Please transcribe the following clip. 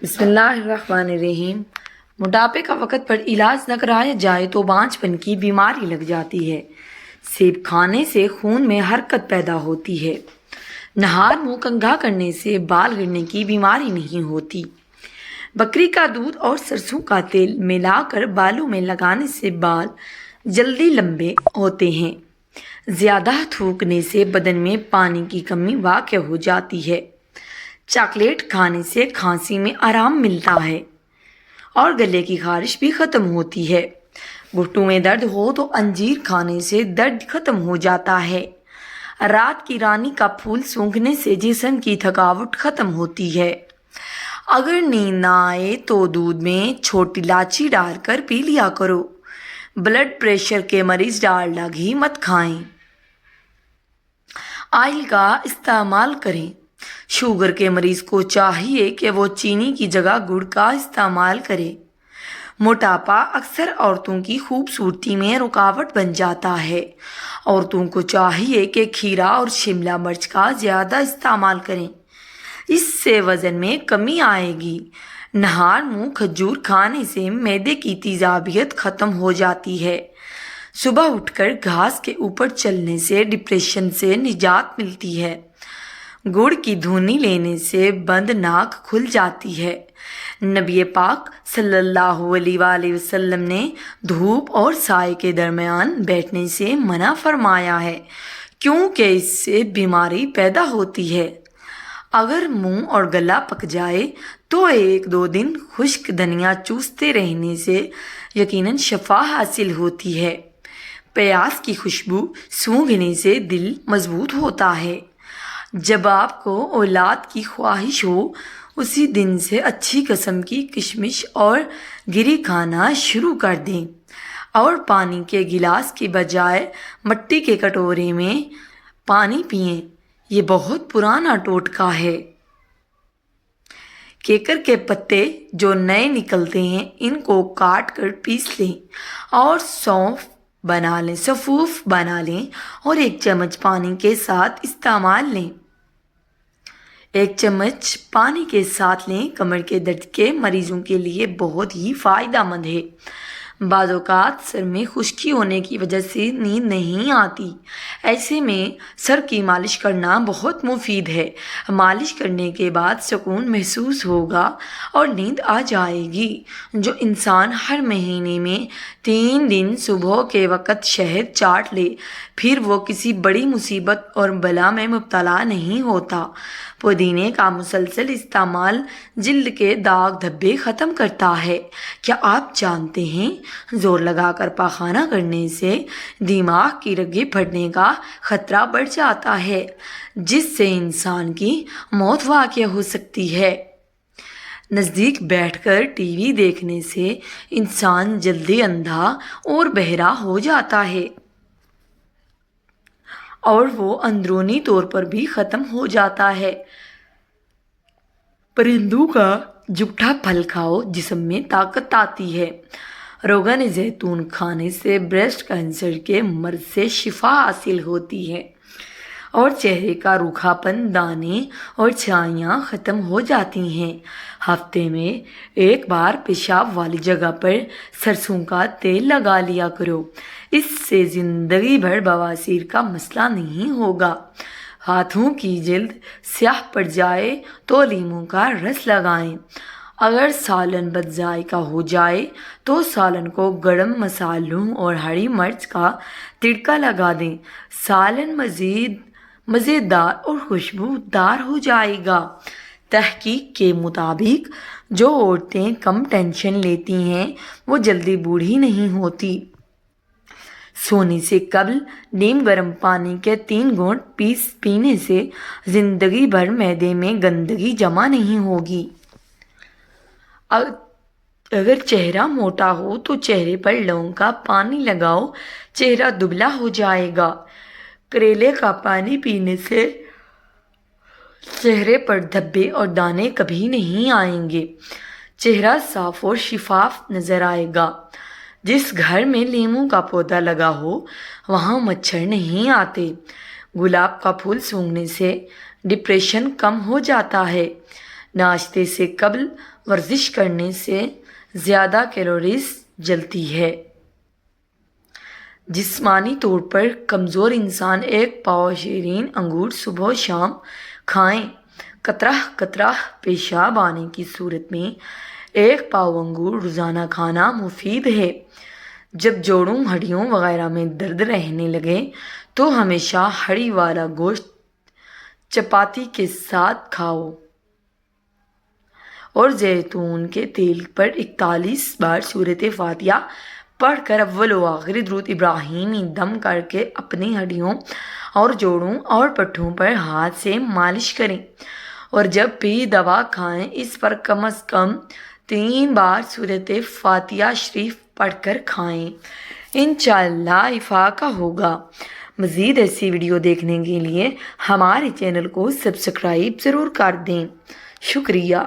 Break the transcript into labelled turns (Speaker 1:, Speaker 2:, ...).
Speaker 1: بسم اللہ الرحمن الرحیم۔ موٹاپے کا وقت پر علاج نہ کرایا جائے تو بانجھ پن کی بیماری لگ جاتی ہے۔ سیب کھانے سے خون میں حرکت پیدا ہوتی ہے۔ نہار منہ کنگھا کرنے سے بال گرنے کی بیماری نہیں ہوتی۔ بکری کا دودھ اور سرسوں کا تیل ملا کر بالوں میں لگانے سے بال جلدی لمبے ہوتے ہیں۔ زیادہ تھوکنے سے بدن میں پانی کی کمی واقع ہو جاتی ہے۔ چاکلیٹ کھانے سے کھانسی میں آرام ملتا ہے اور گلے کی خارش بھی ختم ہوتی ہے۔ گھٹنوں میں درد ہو تو انجیر کھانے سے درد ختم ہو جاتا ہے۔ رات کی رانی کا پھول سونگھنے سے جسم کی تھکاوٹ ختم ہوتی ہے۔ اگر نیند نہ آئے تو دودھ میں چھوٹی الائچی ڈال کر پی لیا کرو۔ بلڈ پریشر کے مریض ڈالڈا گھی مت کھائیں۔ آئل کا استعمال کریں۔ شوگر کے مریض کو چاہیے کہ وہ چینی کی جگہ گڑ کا استعمال کرے۔ موٹاپا اکثر عورتوں کی خوبصورتی میں رکاوٹ بن جاتا ہے۔ عورتوں کو چاہیے کہ کھیرا اور شملہ مرچ کا زیادہ استعمال کریں، اس سے وزن میں کمی آئے گی۔ نہار منہ کھجور کھانے سے معدے کی تیزابیت ختم ہو جاتی ہے۔ صبح اٹھ کر گھاس کے اوپر چلنے سے ڈپریشن سے نجات ملتی ہے۔ گڑ کی دھونی لینے سے بند ناک کھل جاتی ہے۔ نبی پاک صلی اللہ علیہ وآلہ وسلم نے دھوپ اور سائے کے درمیان بیٹھنے سے منع فرمایا ہے، کیونکہ اس سے بیماری پیدا ہوتی ہے۔ اگر منہ اور گلا پک جائے تو 1-2 دن خشک دھنیا چوستے رہنے سے یقیناً شفا حاصل ہوتی ہے۔ پیاز کی خوشبو سونگھنے سے دل مضبوط ہوتا ہے۔ جب آپ کو اولاد کی خواہش ہو اسی دن سے اچھی قسم کی کشمش اور گری کھانا شروع کر دیں اور پانی کے گلاس کی بجائے مٹی کے کٹورے میں پانی پئیں۔ یہ بہت پرانا ٹوٹکا ہے۔ کیکر کے پتے جو نئے نکلتے ہیں ان کو کاٹ کر پیس لیں اور سونف سفوف بنا لیں اور 1 چمچ پانی کے ساتھ استعمال لیں۔ 1 چمچ پانی کے ساتھ لیں۔ کمر کے درد کے مریضوں کے لیے بہت ہی فائدہ مند ہے۔ بعض اوقات سر میں خشکی ہونے کی وجہ سے نیند نہیں آتی، ایسے میں سر کی مالش کرنا بہت مفید ہے۔ مالش کرنے کے بعد سکون محسوس ہوگا اور نیند آ جائے گی۔ جو انسان ہر مہینے میں 3 دن صبح کے وقت شہد چاٹ لے پھر وہ کسی بڑی مصیبت اور بلا میں مبتلا نہیں ہوتا۔ پودینے کا مسلسل استعمال جلد کے داغ دھبے ختم کرتا ہے۔ کیا آپ جانتے ہیں زور لگا کر پاخانہ کرنے سے دماغ کی رگیں پھٹنے کا خطرہ بڑھ جاتا ہے، جس سے انسان کی موت واقع ہو سکتی ہے۔ نزدیک بیٹھ کر ٹی وی دیکھنے سے انسان جلدی اندھا اور بہرا ہو جاتا ہے اور وہ اندرونی طور پر بھی ختم ہو جاتا ہے۔ پرندوں کا جھکٹا پھل کھاؤ، جسم میں طاقت آتی ہے۔ روغن زیتون کھانے سے بریسٹ کینسر کے مرض سے شفا حاصل ہوتی ہے اور چہرے کا روکھا پن، دانے اور چھائیاں ختم ہو جاتی ہیں۔ ہفتے میں 1 بار پیشاب والی جگہ پر سرسوں کا تیل لگا لیا کرو، اس سے زندگی بھر بواسیر کا مسئلہ نہیں ہوگا۔ ہاتھوں کی جلد سیاہ پڑ جائے تو لیموں کا رس لگائیں۔ اگر سالن بد ذائقہ ہو جائے تو سالن کو گرم مسالوں اور ہری مرچ کا تڑکا لگا دیں۔ سالن مزیدار اور خوشبودار ہو جائے گا۔ تحقیق کے مطابق جو عورتیں کم ٹینشن لیتی ہیں وہ جلدی بوڑھی نہیں ہوتی۔ سونے سے قبل نیم گرم پانی کے 3 گھونٹ پینے سے زندگی بھر معدے میں گندگی جمع نہیں ہوگی۔ اگر چہرہ موٹا ہو تو چہرے پر لونگ کا پانی لگاؤ، چہرہ دبلا ہو جائے گا۔ کریلے کا پانی پینے سے چہرے پر دھبے اور دانے کبھی نہیں آئیں گے۔ چہرہ صاف اور شفاف نظر آئے گا۔ جس گھر میں لیموں کا پودا لگا ہو وہاں مچھر نہیں آتے۔ گلاب کا پھول سونگھنے سے ڈپریشن کم ہو جاتا ہے۔ ناشتے سے قبل ورزش کرنے سے زیادہ کیلوریز جلتی ہے۔ جسمانی طور پر کمزور انسان 1 پاؤ شیرین انگور صبح و شام کھائیں۔ قطرہ قطرہ پیشاب آنے کی صورت میں 1 پاؤ انگور روزانہ کھانا مفید ہے۔ جب جوڑوں، ہڈیوں وغیرہ میں درد رہنے لگے تو ہمیشہ ہڈی والا گوشت چپاتی کے ساتھ کھاؤ اور زیتون کے تیل پر 41 بار سورۃ فاتحہ پڑھ کر اول و آخر درود ابراہیمی دم کر کے اپنی ہڈیوں اور جوڑوں اور پٹھوں پر ہاتھ سے مالش کریں، اور جب بھی دوا کھائیں اس پر کم از کم 3 بار سورۃ فاتحہ شریف پڑھ کر کھائیں۔ انشاءاللہ افاقہ ہوگا۔ مزید ایسی ویڈیو دیکھنے کے لیے ہمارے چینل کو سبسکرائب ضرور کر دیں۔ شکریہ۔